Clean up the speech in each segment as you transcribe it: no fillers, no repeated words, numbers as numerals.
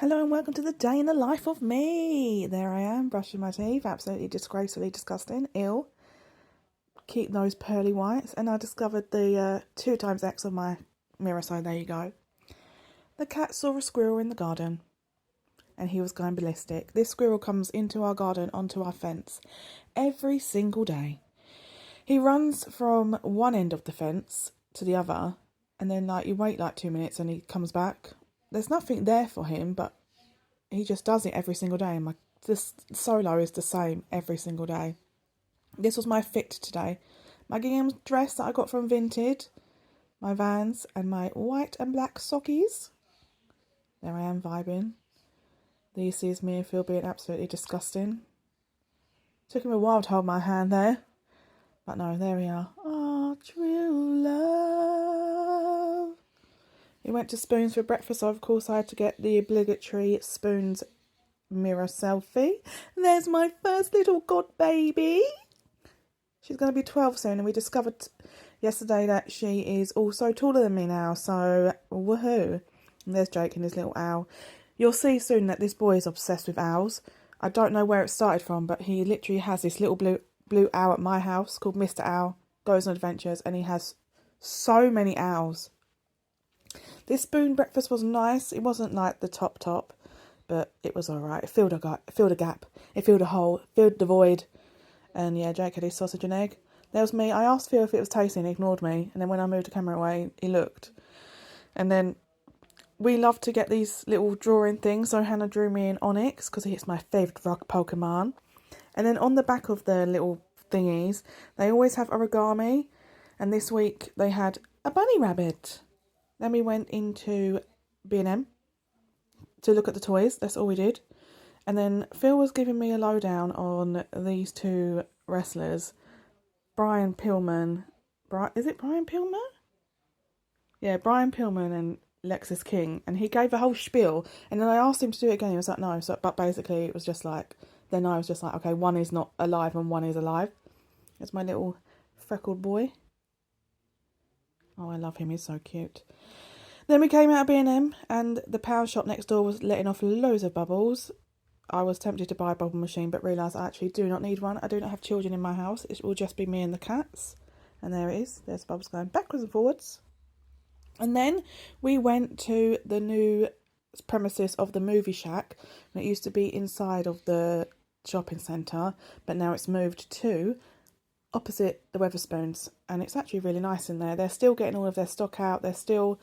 Hello and welcome to the day in the life of me. There I am, brushing my teeth, absolutely disgracefully disgusting, ill. Keep those pearly whites, and I discovered the 2x X on my mirror, so there you go. The cat saw a squirrel in the garden, and he was going ballistic. This squirrel comes into our garden, onto our fence, every single day. He runs from one end of the fence to the other, and then you wait 2 minutes and he comes back. There's nothing there for him, but he just does it every single day. And this solo is the same every single day. This was my fit today. My gingham dress that I got from Vinted, my Vans, and my white and black sockies. There I am vibing. This is me and Phil being absolutely disgusting. Took him a while to hold my hand there. But no, there we are. Oh, true love. We went to Spoons for breakfast, so of course I had to get the obligatory Spoons mirror selfie. There's my first little god baby. She's going to be 12 soon, and we discovered yesterday that she is also taller than me now, so woohoo. And there's Jake and his little owl. You'll see soon that this boy is obsessed with owls. I don't know where it started from, but he literally has this little blue owl at my house called Mr. Owl, goes on adventures, and he has so many owls. This spoon breakfast was nice. It wasn't like the top, but it was alright. It filled a gap. It filled a hole. Filled the void. And yeah, Jake had his sausage and egg. There was me. I asked Phil if it was tasty and he ignored me. And then when I moved the camera away, he looked. And then we love to get these little drawing things. So Hannah drew me an Onyx because it's my favourite rock Pokemon. And then on the back of the little thingies, they always have origami. And this week they had a bunny rabbit. Then we went into B&M to look at the toys. That's all we did. And then Phil was giving me a lowdown on these two wrestlers. Brian Pillman. Is it Brian Pillman? Yeah, Brian Pillman and Lexis King. And he gave a whole spiel. And then I asked him to do it again. He was like, no. But basically it was just then I was just like, okay, one is not alive and one is alive. It's my little freckled boy. Oh, I love him. He's so cute. Then we came out of B&M and the power shop next door was letting off loads of bubbles. I was tempted to buy a bubble machine, but realised I actually do not need one. I do not have children in my house. It will just be me and the cats. And there it is. There's bubbles going backwards and forwards. And then we went to the new premises of the Movie Shack. And it used to be inside of the shopping centre, but now it's moved to opposite the Wetherspoons, and it's actually really nice in there. They're still getting all of their stock out. They're still,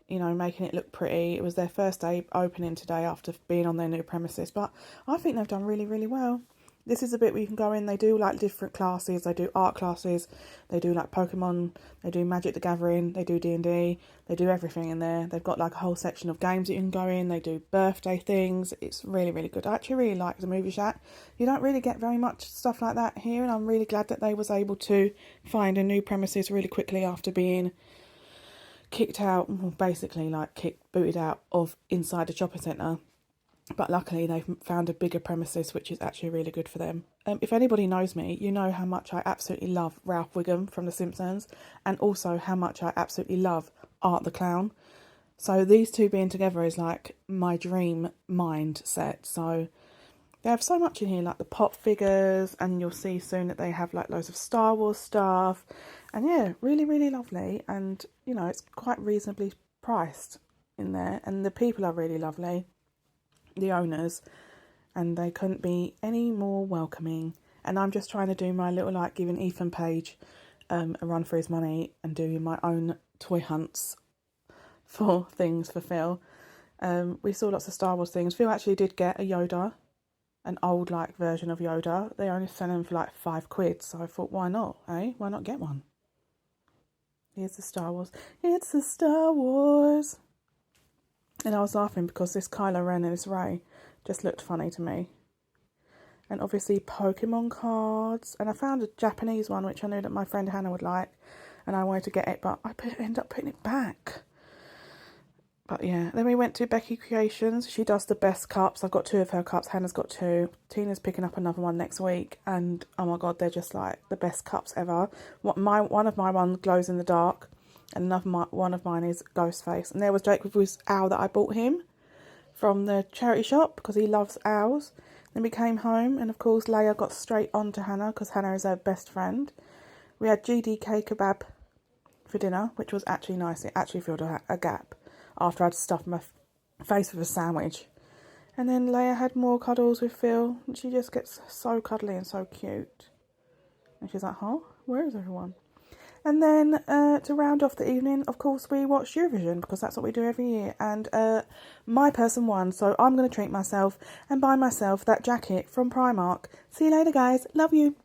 making it look pretty. It was their first day opening today after being on their new premises, but I think they've done really, really well. This is a bit where you can go in. They do different classes. They do art classes. They do Pokemon. They do Magic the Gathering. They do D&D. They do everything in there. They've got a whole section of games that you can go in. They do birthday things. It's really, really good. I actually really like the Movie Shack. You don't really get very much stuff like that here, and I'm really glad that they was able to find a new premises really quickly after being kicked out, basically booted out of inside the shopping centre. But luckily they've found a bigger premises, which is actually really good for them. If anybody knows me, you know how much I absolutely love Ralph Wiggum from The Simpsons, and also how much I absolutely love Art the Clown. So these two being together is my dream mindset. So they have so much in here, the pop figures, and you'll see soon that they have loads of Star Wars stuff. And yeah, really, really lovely. And, it's quite reasonably priced in there. And the people are really lovely, the owners, and they couldn't be any more welcoming. And I'm just trying to do my little giving Ethan Page a run for his money and doing my own toy hunts for things for Phil. We saw lots of Star Wars things. Phil actually did get a Yoda, an old version of Yoda. They only sell them for £5, so I thought, why not, eh? Why not get one? Here's the Star Wars. It's the Star Wars. And I was laughing because this Kylo Ren and this Rey just looked funny to me. And obviously Pokemon cards. And I found a Japanese one, which I knew that my friend Hannah would like. And I wanted to get it, but I ended up putting it back. But yeah, then we went to Becky Creations. She does the best cups. I've got 2 of her cups. Hannah's got 2. Tina's picking up another one next week. And oh my God, they're just the best cups ever. One of my ones glows in the dark. And one of mine is Ghostface. And there was Jake with his owl that I bought him from the charity shop because he loves owls. Then we came home, and of course Leia got straight on to Hannah because Hannah is her best friend. We had GDK kebab for dinner, which was actually nice. It actually filled a gap after I'd stuffed my face with a sandwich. And then Leia had more cuddles with Phil, and she just gets so cuddly and so cute. And she's like, huh? Where is everyone? And then to round off the evening, of course, we watched Eurovision because that's what we do every year. And my person won, so I'm going to treat myself and buy myself that jacket from Primark. See you later, guys. Love you.